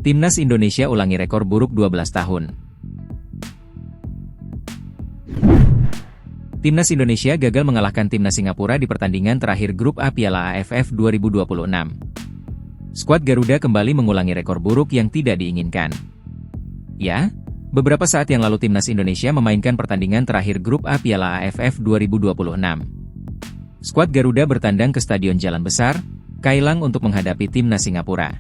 Timnas Indonesia ulangi rekor buruk 12 tahun. Timnas Indonesia gagal mengalahkan Timnas Singapura di pertandingan terakhir Grup A Piala AFF 2026. Skuad Garuda kembali mengulangi rekor buruk yang tidak diinginkan. Ya, beberapa saat yang lalu Timnas Indonesia memainkan pertandingan terakhir Grup A Piala AFF 2026. Skuad Garuda bertandang ke Stadion Jalan Besar, Kailang untuk menghadapi Timnas Singapura.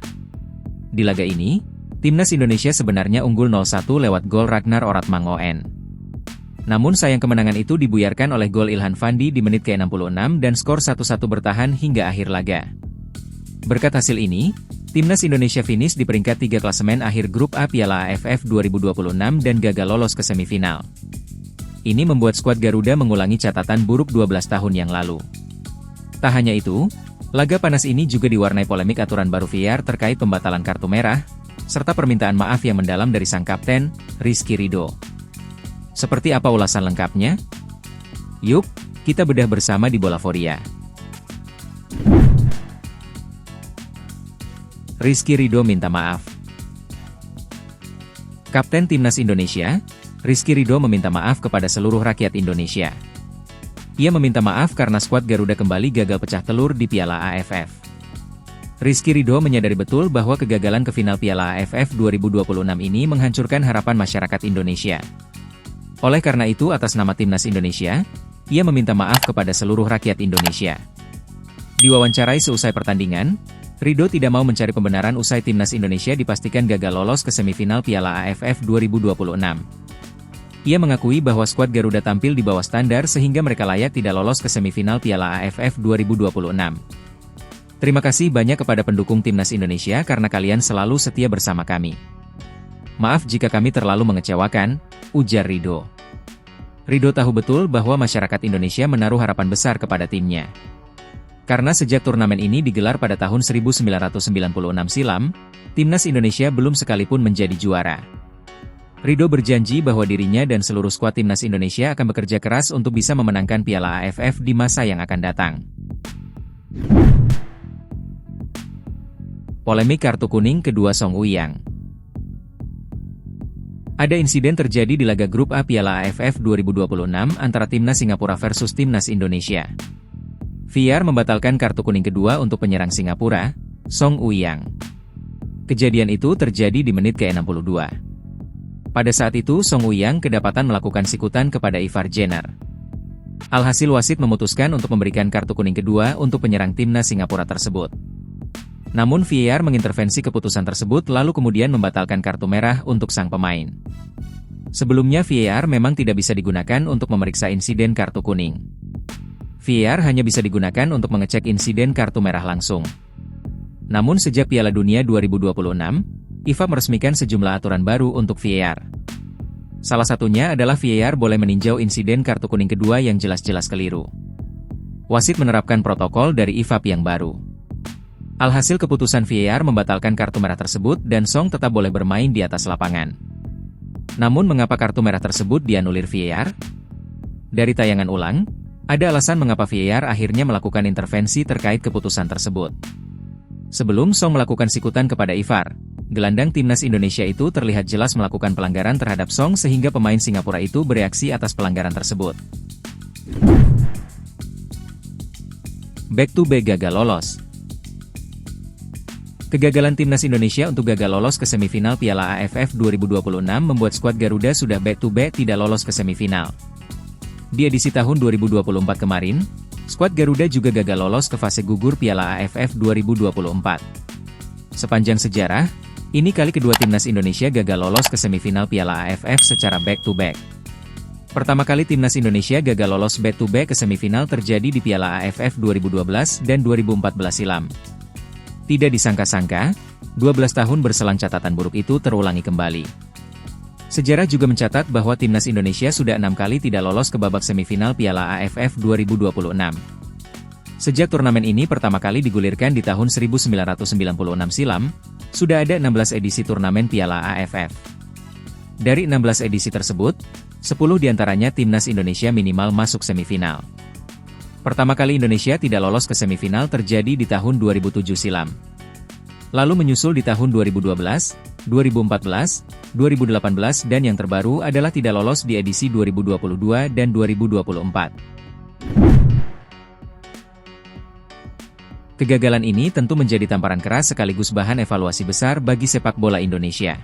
Di laga ini, Timnas Indonesia sebenarnya unggul 0-1 lewat gol Ragnar Oratmangoen. Namun sayang kemenangan itu dibuyarkan oleh gol Ilhan Fandi di menit ke-66 dan skor 1-1 bertahan hingga akhir laga. Berkat hasil ini, Timnas Indonesia finish di peringkat 3 klasemen akhir Grup A Piala AFF 2026 dan gagal lolos ke semifinal. Ini membuat skuad Garuda mengulangi catatan buruk 12 tahun yang lalu. Tak hanya itu, laga panas ini juga diwarnai polemik aturan baru VAR terkait pembatalan kartu merah, serta permintaan maaf yang mendalam dari sang kapten, Rizky Ridho. Seperti apa ulasan lengkapnya? Yuk, kita bedah bersama di Bolaforia. Rizky Ridho minta maaf. Kapten Timnas Indonesia, Rizky Ridho meminta maaf kepada seluruh rakyat Indonesia. Ia meminta maaf karena skuad Garuda kembali gagal pecah telur di Piala AFF. Rizky Ridho menyadari betul bahwa kegagalan ke final Piala AFF 2026 ini menghancurkan harapan masyarakat Indonesia. Oleh karena itu atas nama Timnas Indonesia, ia meminta maaf kepada seluruh rakyat Indonesia. Diwawancarai seusai pertandingan, Ridho tidak mau mencari pembenaran usai Timnas Indonesia dipastikan gagal lolos ke semifinal Piala AFF 2026. Ia mengakui bahwa skuad Garuda tampil di bawah standar sehingga mereka layak tidak lolos ke semifinal Piala AFF 2026. Terima kasih banyak kepada pendukung Timnas Indonesia karena kalian selalu setia bersama kami. Maaf jika kami terlalu mengecewakan, ujar Ridho. Ridho tahu betul bahwa masyarakat Indonesia menaruh harapan besar kepada timnya. Karena sejak turnamen ini digelar pada tahun 1996 silam, Timnas Indonesia belum sekalipun menjadi juara. Ridho berjanji bahwa dirinya dan seluruh skuad Timnas Indonesia akan bekerja keras untuk bisa memenangkan Piala AFF di masa yang akan datang. Polemik kartu kuning kedua Song Woo-yang. Ada insiden terjadi di laga Grup A Piala AFF 2026 antara Timnas Singapura versus Timnas Indonesia. VAR membatalkan kartu kuning kedua untuk penyerang Singapura, Song Woo-yang. Kejadian itu terjadi di menit ke-62. Pada saat itu Song Woo-yang kedapatan melakukan sikutan kepada Ivar Jenner. Alhasil wasit memutuskan untuk memberikan kartu kuning kedua untuk penyerang Timnas Singapura tersebut. Namun VAR mengintervensi keputusan tersebut lalu kemudian membatalkan kartu merah untuk sang pemain. Sebelumnya VAR memang tidak bisa digunakan untuk memeriksa insiden kartu kuning. VAR hanya bisa digunakan untuk mengecek insiden kartu merah langsung. Namun sejak Piala Dunia 2026, FIFA meresmikan sejumlah aturan baru untuk VAR. Salah satunya adalah VAR boleh meninjau insiden kartu kuning kedua yang jelas-jelas keliru. Wasit menerapkan protokol dari IFAB yang baru. Alhasil keputusan VAR membatalkan kartu merah tersebut dan Song tetap boleh bermain di atas lapangan. Namun mengapa kartu merah tersebut dianulir VAR? Dari tayangan ulang, ada alasan mengapa VAR akhirnya melakukan intervensi terkait keputusan tersebut. Sebelum Song melakukan sikutan kepada Ivar, gelandang Timnas Indonesia itu terlihat jelas melakukan pelanggaran terhadap Song sehingga pemain Singapura itu bereaksi atas pelanggaran tersebut. Back to back gagal lolos. Kegagalan Timnas Indonesia untuk gagal lolos ke semifinal Piala AFF 2026 membuat skuad Garuda sudah back to back tidak lolos ke semifinal. Di edisi tahun 2024 kemarin, skuad Garuda juga gagal lolos ke fase gugur Piala AFF 2024. Sepanjang sejarah, ini kali kedua Timnas Indonesia gagal lolos ke semifinal Piala AFF secara back-to-back. Pertama kali Timnas Indonesia gagal lolos back-to-back ke semifinal terjadi di Piala AFF 2012 dan 2014 silam. Tidak disangka-sangka, 12 tahun berselang catatan buruk itu terulangi kembali. Sejarah juga mencatat bahwa Timnas Indonesia sudah 6 kali tidak lolos ke babak semifinal Piala AFF 2026. Sejak turnamen ini pertama kali digulirkan di tahun 1996 silam, sudah ada 16 edisi turnamen Piala AFF. Dari 16 edisi tersebut, 10 diantaranya Timnas Indonesia minimal masuk semifinal. Pertama kali Indonesia tidak lolos ke semifinal terjadi di tahun 2007 silam. Lalu menyusul di tahun 2012, 2014, 2018 dan yang terbaru adalah tidak lolos di edisi 2022 dan 2024. Kegagalan ini tentu menjadi tamparan keras sekaligus bahan evaluasi besar bagi sepak bola Indonesia.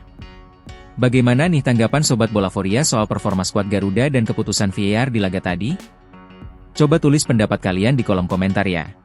Bagaimana nih tanggapan Sobat Bolaforia soal performa skuad Garuda dan keputusan VAR di laga tadi? Coba tulis pendapat kalian di kolom komentar ya.